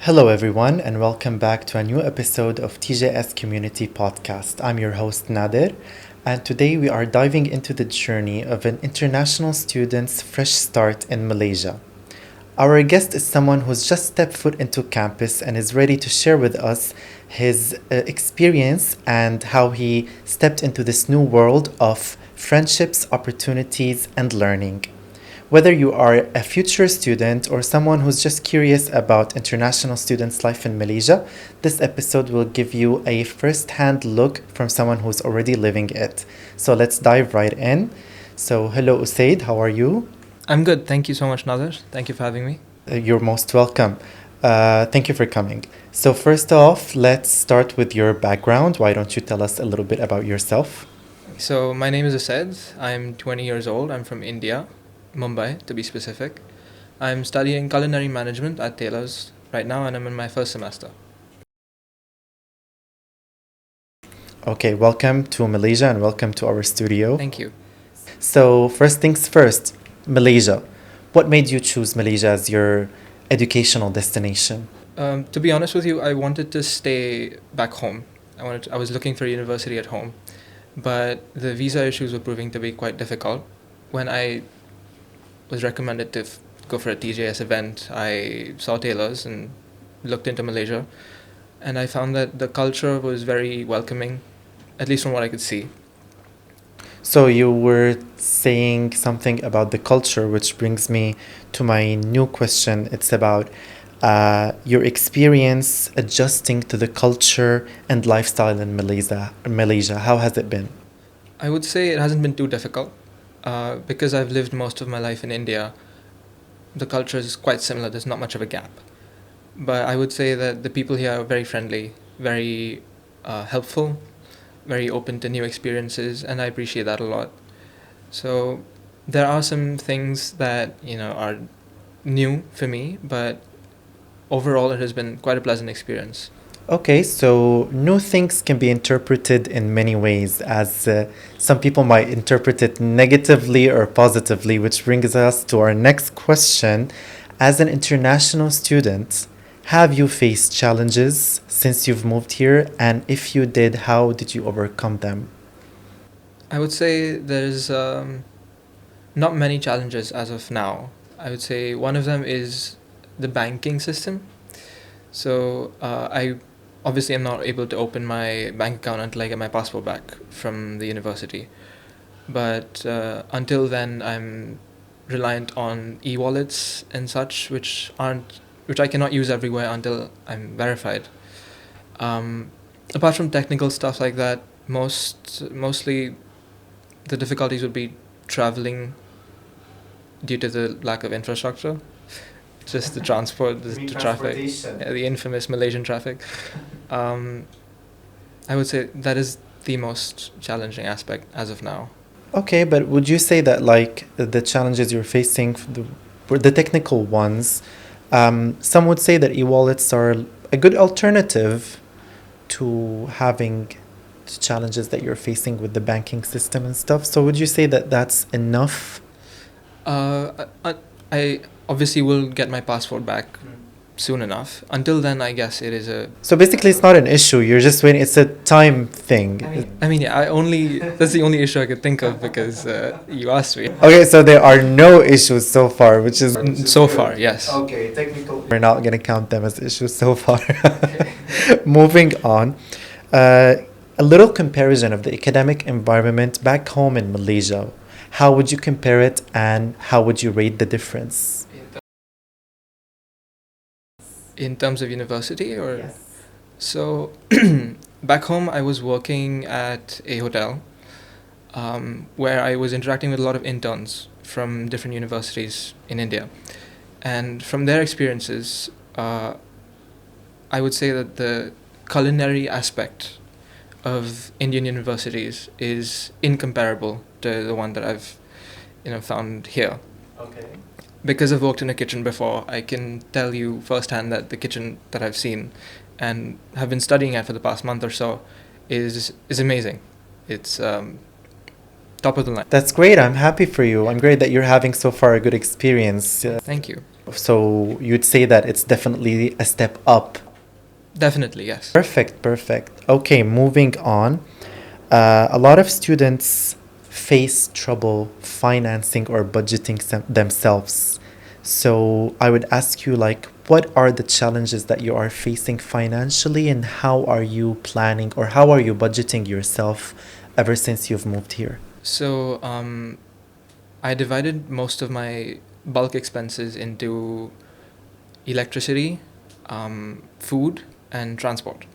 Hello, everyone, and welcome back to a new episode of TJS Community Podcast. I'm your host, Nader, and today we are diving into the journey of an international student's fresh start in Malaysia. Our guest is someone who's just stepped foot into campus and is ready to share with us his experience and how he stepped into this new world of friendships, opportunities, and learning. Whether you are a future student or someone who's just curious about international students' life in Malaysia, this episode will give you a first-hand look from someone who's already living it. So let's dive right in. So hello Useyd, how are you? I'm good. Thank you so much, Nader. Thank you for having me. You're most welcome. Thank you for coming. So first off, let's start with your background. Why don't you tell us a little bit about yourself? So my name is Useyd. I'm 20 years old. I'm from India, Mumbai to be specific. I'm studying Culinary Management at Taylor's right now, and I'm in my first semester. Okay, welcome to Malaysia and welcome to our studio. Thank you. So first things first, Malaysia. What made you choose Malaysia as your educational destination? To be honest with you, I wanted to stay back home. I was looking for a university at home, but the visa issues were proving to be quite difficult. When I was recommended to go for a TJS event, I saw Taylor's and looked into Malaysia, and I found that the culture was very welcoming, at least from what I could see. So you were saying something about the culture, which brings me to my new question. It's about your experience adjusting to the culture and lifestyle in Malaysia. How has it been? I would say it hasn't been too difficult. Because I've lived most of my life in India, the culture is quite similar. There's not much of a gap. But I would say that the people here are very friendly, very helpful, very open to new experiences, and I appreciate that a lot. So there are some things that, are new for me, but overall it has been quite a pleasant experience. Okay, so new things can be interpreted in many ways, as some people might interpret it negatively or positively, which brings us to our next question. As an international student, have you faced challenges since you've moved here? And if you did, how did you overcome them? I would say there's not many challenges as of now. I would say one of them is the banking system. So I obviously I'm not able to open my bank account until I get my passport back from the university. But until then, I'm reliant on e-wallets and such, which I cannot use everywhere until I'm verified. Apart from technical stuff like that, mostly the difficulties would be traveling due to the lack of infrastructure. Just the transport, the traffic, the infamous Malaysian traffic. I would say that is the most challenging aspect as of now. Okay, but would you say that like the challenges you're facing, the technical ones, some would say that e-wallets are a good alternative to having the challenges that you're facing with the banking system and stuff. So would you say that that's enough? I obviously will get my passport back soon enough. Until then, I guess it is a... So basically it's not an issue, you're just waiting, it's a time thing. That's the only issue I could think of because you asked me. Okay, so there are no issues so far, which is... So far, yes. Okay, technical. We're not going to count them as issues so far. Moving on. A little comparison of the academic environment back home in Malaysia. How would you compare it and how would you rate the difference? In terms of university or? Yes. So back home I was working at a hotel where I was interacting with a lot of interns from different universities in India. And from their experiences, I would say that the culinary aspect of Indian universities is incomparable to the one that I've found here. Okay. Because I've worked in a kitchen before, I can tell you firsthand that the kitchen that I've seen and have been studying at for the past month or so is amazing. It's top of the line. That's great. I'm happy for you. I'm great that you're having so far a good experience. Thank you. So you'd say that it's definitely a step up. Definitely, yes. Perfect, perfect. Okay, moving on. A lot of students face trouble financing or budgeting themselves. So I would ask you, like, what are the challenges that you are facing financially, and how are you planning or how are you budgeting yourself ever since you've moved here? So I divided most of my bulk expenses into electricity, food, and transport.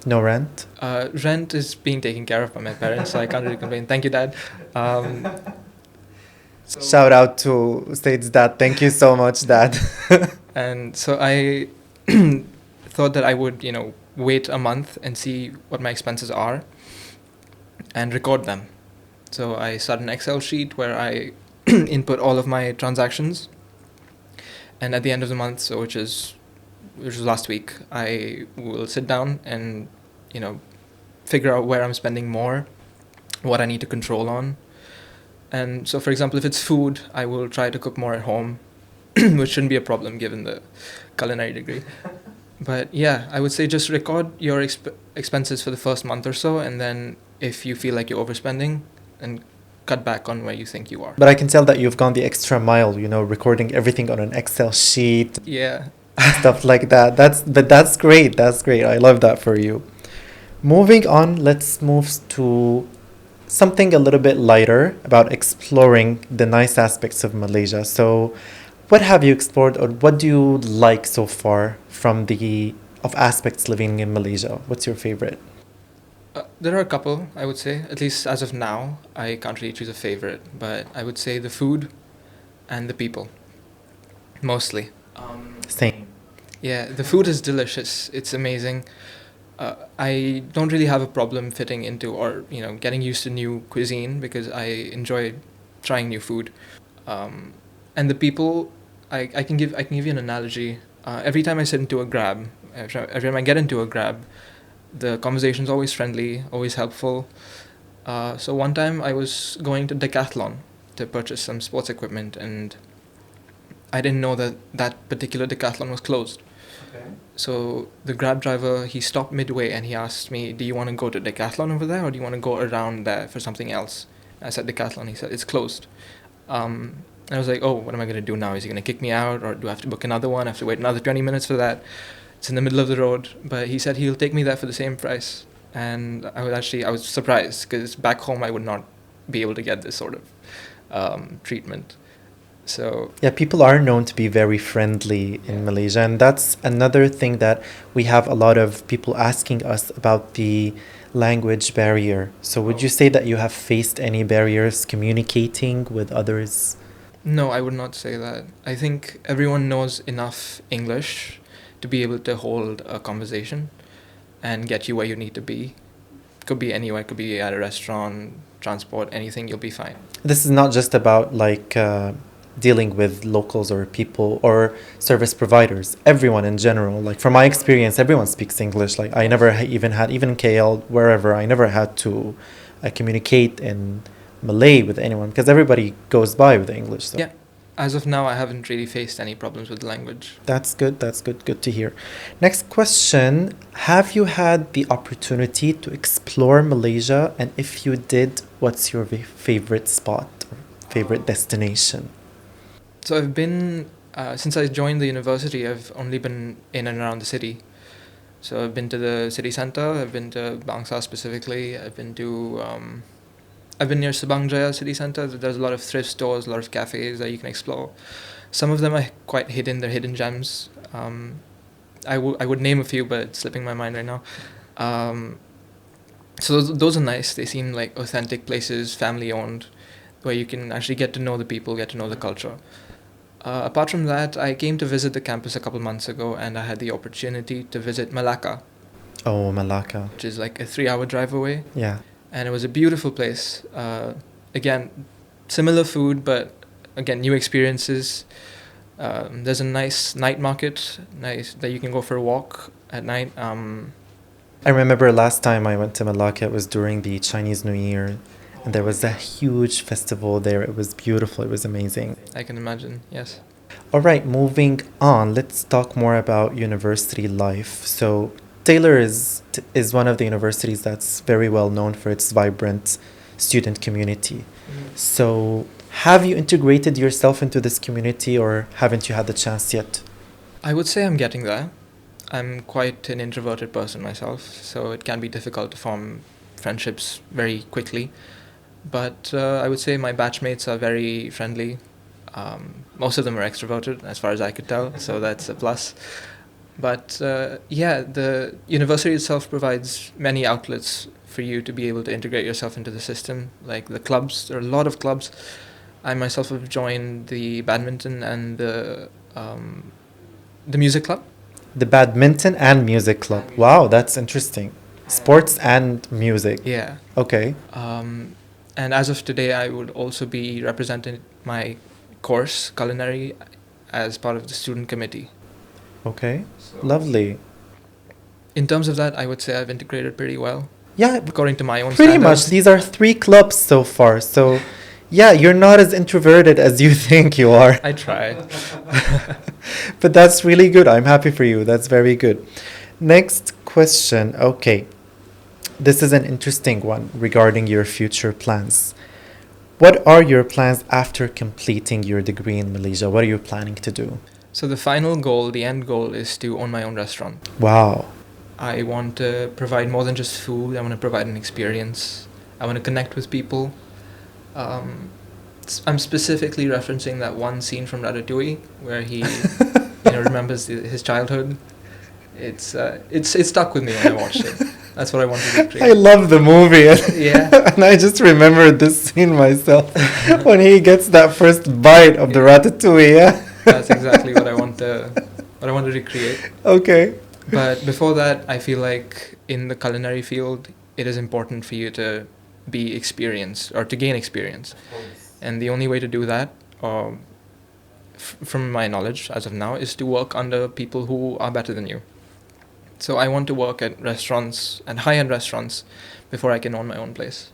No rent? Rent is being taken care of by my parents, so I can't really complain. Thank you, Dad. Shout out to Useyd's dad. Thank you so much, Dad. And so I thought that I would, wait a month and see what my expenses are and record them. So I started an Excel sheet where I input all of my transactions, and at the end of the month, so which was last week, I will sit down and figure out where I'm spending more, what I need to control on. And so, for example, if it's food, I will try to cook more at home, which shouldn't be a problem given the culinary degree. But yeah, I would say just record your expenses for the first month or so, and then if you feel like you're overspending, then cut back on where you think you are. But I can tell that you've gone the extra mile, recording everything on an Excel sheet. Yeah. Stuff like that. That's great. That's great. I love that for you. Moving on, let's move to something a little bit lighter about exploring the nice aspects of Malaysia. So, what have you explored, or what do you like so far from of aspects living in Malaysia? What's your favorite? There are a couple, I would say. At least as of now, I can't really choose a favorite, but I would say the food and the people, mostly. Same. Yeah, the food is delicious. It's amazing. I don't really have a problem fitting into or getting used to new cuisine because I enjoy trying new food. And the people, I can give you an analogy. Every time I sit into a Grab, every time I get into a Grab, the conversation's always friendly, always helpful. So one time I was going to Decathlon to purchase some sports equipment, and I didn't know that particular Decathlon was closed. Okay. So the Grab driver, he stopped midway and he asked me, do you want to go to Decathlon over there or do you want to go around there for something else? I said Decathlon. He said, it's closed. I was like, oh, what am I going to do now? Is he going to kick me out, or do I have to book another one? I have to wait another 20 minutes for that. It's in the middle of the road. But he said he'll take me there for the same price. And I was surprised because back home I would not be able to get this sort of treatment. So yeah, people are known to be very friendly in Malaysia, and that's another thing that we have a lot of people asking us about, the language barrier. So would you say that you have faced any barriers communicating with others? No, I would not say that. I think everyone knows enough English to be able to hold a conversation and get you where you need to be. Could be anywhere, could be at a restaurant, transport, anything, you'll be fine. This is not just about dealing with locals or people or service providers, everyone in general. Like from my experience, everyone speaks English. Like I never even in KL, wherever, I never had to communicate in Malay with anyone because everybody goes by with English. So. Yeah. As of now, I haven't really faced any problems with language. That's good. That's good. Good to hear. Next question. Have you had the opportunity to explore Malaysia? And if you did, what's your favorite spot or favorite destination? So I've been, since I joined the university, I've only been in and around the city. So I've been to the city centre, I've been to Bangsa specifically, I've been near Sabang Jaya city centre. There's a lot of thrift stores, a lot of cafes that you can explore. Some of them are quite hidden, they're hidden gems. I would name a few, but it's slipping my mind right now. So those are nice. They seem like authentic places, family owned, where you can actually get to know the people, get to know the culture. Apart from that, I came to visit the campus a couple months ago, and I had the opportunity to visit Malacca. Oh, Malacca. Which is like a 3-hour drive away. Yeah. And it was a beautiful place. Again, similar food, but again, new experiences. There's a nice night market, that you can go for a walk at night. I remember last time I went to Malacca, it was during the Chinese New Year. And there was a huge festival there. It was beautiful. It was amazing. I can imagine, yes. All right, moving on, let's talk more about university life. So, Taylor is one of the universities that's very well known for its vibrant student community. So, have you integrated yourself into this community, or haven't you had the chance yet? I would say I'm getting there. I'm quite an introverted person myself, so it can be difficult to form friendships very quickly. But I would say my batchmates are very friendly. Most of them are extroverted, as far as I could tell, so that's a plus. But yeah, the university itself provides many outlets for you to be able to integrate yourself into the system, like the clubs. There are a lot of clubs. I myself have joined the badminton and the music club. The badminton and music club. Wow, that's interesting. Sports and music. Yeah. Okay. And as of today, I would also be representing my course, Culinary, as part of the student committee. Okay. So, lovely. In terms of that, I would say I've integrated pretty well. Yeah. According to my own pretty standards. much. These are 3 clubs so far. So, yeah, you're not as introverted as you think you are. I try. But that's really good. I'm happy for you. That's very good. Next question. Okay. This is an interesting one regarding your future plans. What are your plans after completing your degree in Malaysia? What are you planning to do? So the final goal, the end goal, is to own my own restaurant. Wow. I want to provide more than just food. I want to provide an experience. I want to connect with people. I'm specifically referencing that one scene from Ratatouille where he remembers his childhood. It's stuck with me when I watched it. That's what I wanted to recreate. I love the movie. Yeah. And I just remembered this scene myself when he gets that first bite of the ratatouille. Yeah. That's exactly what I want to recreate. Okay. But before that, I feel like in the culinary field, it is important for you to be experienced or to gain experience. And the only way to do that, from my knowledge as of now, is to work under people who are better than you. So I want to work at restaurants and high-end restaurants before I can own my own place.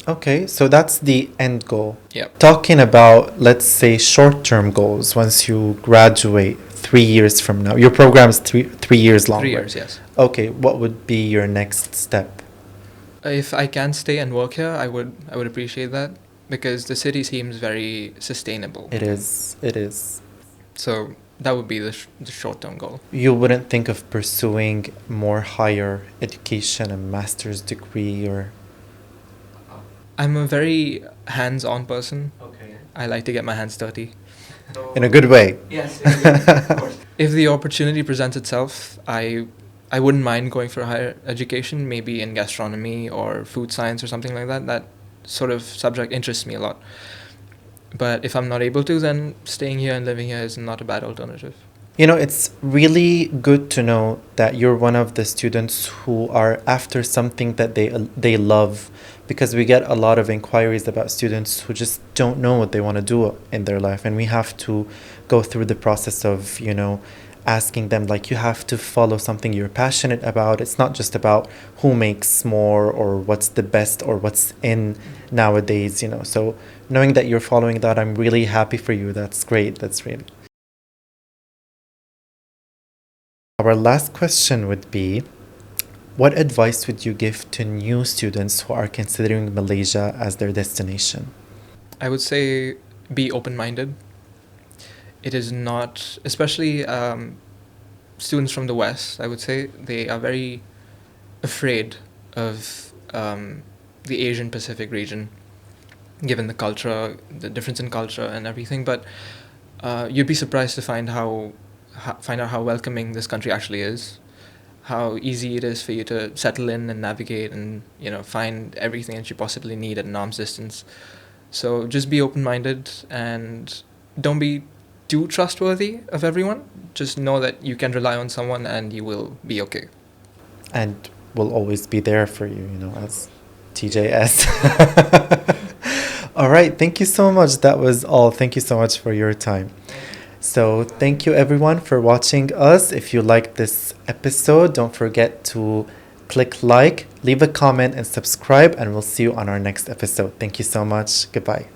Okay, so that's the end goal. Yeah. Talking about, let's say, short-term goals once you graduate 3 years from now. Your program is 3 years long. 3 right? years, yes. Okay, what would be your next step? If I can stay and work here, I would appreciate that because the city seems very sustainable. It is. So that would be the short-term goal. You wouldn't think of pursuing more higher education, a master's degree, or... I'm a very hands-on person. Okay. I like to get my hands dirty. In a good way. Yes, of course. If the opportunity presents itself, I wouldn't mind going for higher education, maybe in gastronomy or food science or something like that. That sort of subject interests me a lot. But if I'm not able to, then staying here and living here is not a bad alternative. You know, it's really good to know that you're one of the students who are after something that they love, because we get a lot of inquiries about students who just don't know what they want to do in their life, and we have to go through the process of, asking them, like, you have to follow something you're passionate about. It's not just about who makes more or what's the best or what's in nowadays, So knowing that you're following that, I'm really happy for you. That's great. That's really... Our last question would be, what advice would you give to new students who are considering Malaysia as their destination? I would say be open-minded. It is not, especially students from the West, I would say, they are very afraid of the Asian Pacific region, given the culture, the difference in culture and everything. But you'd be surprised to find out how welcoming this country actually is, how easy it is for you to settle in and navigate and find everything that you possibly need at an arm's distance. So just be open-minded and don't be too trustworthy of everyone. Just know that you can rely on someone and you will be okay. And we'll always be there for you, as TJS. All right, thank you so much. That was all. Thank you so much for your time. So thank you everyone for watching us. If you liked this episode, don't forget to click like, leave a comment and subscribe, and we'll see you on our next episode. Thank you so much. Goodbye.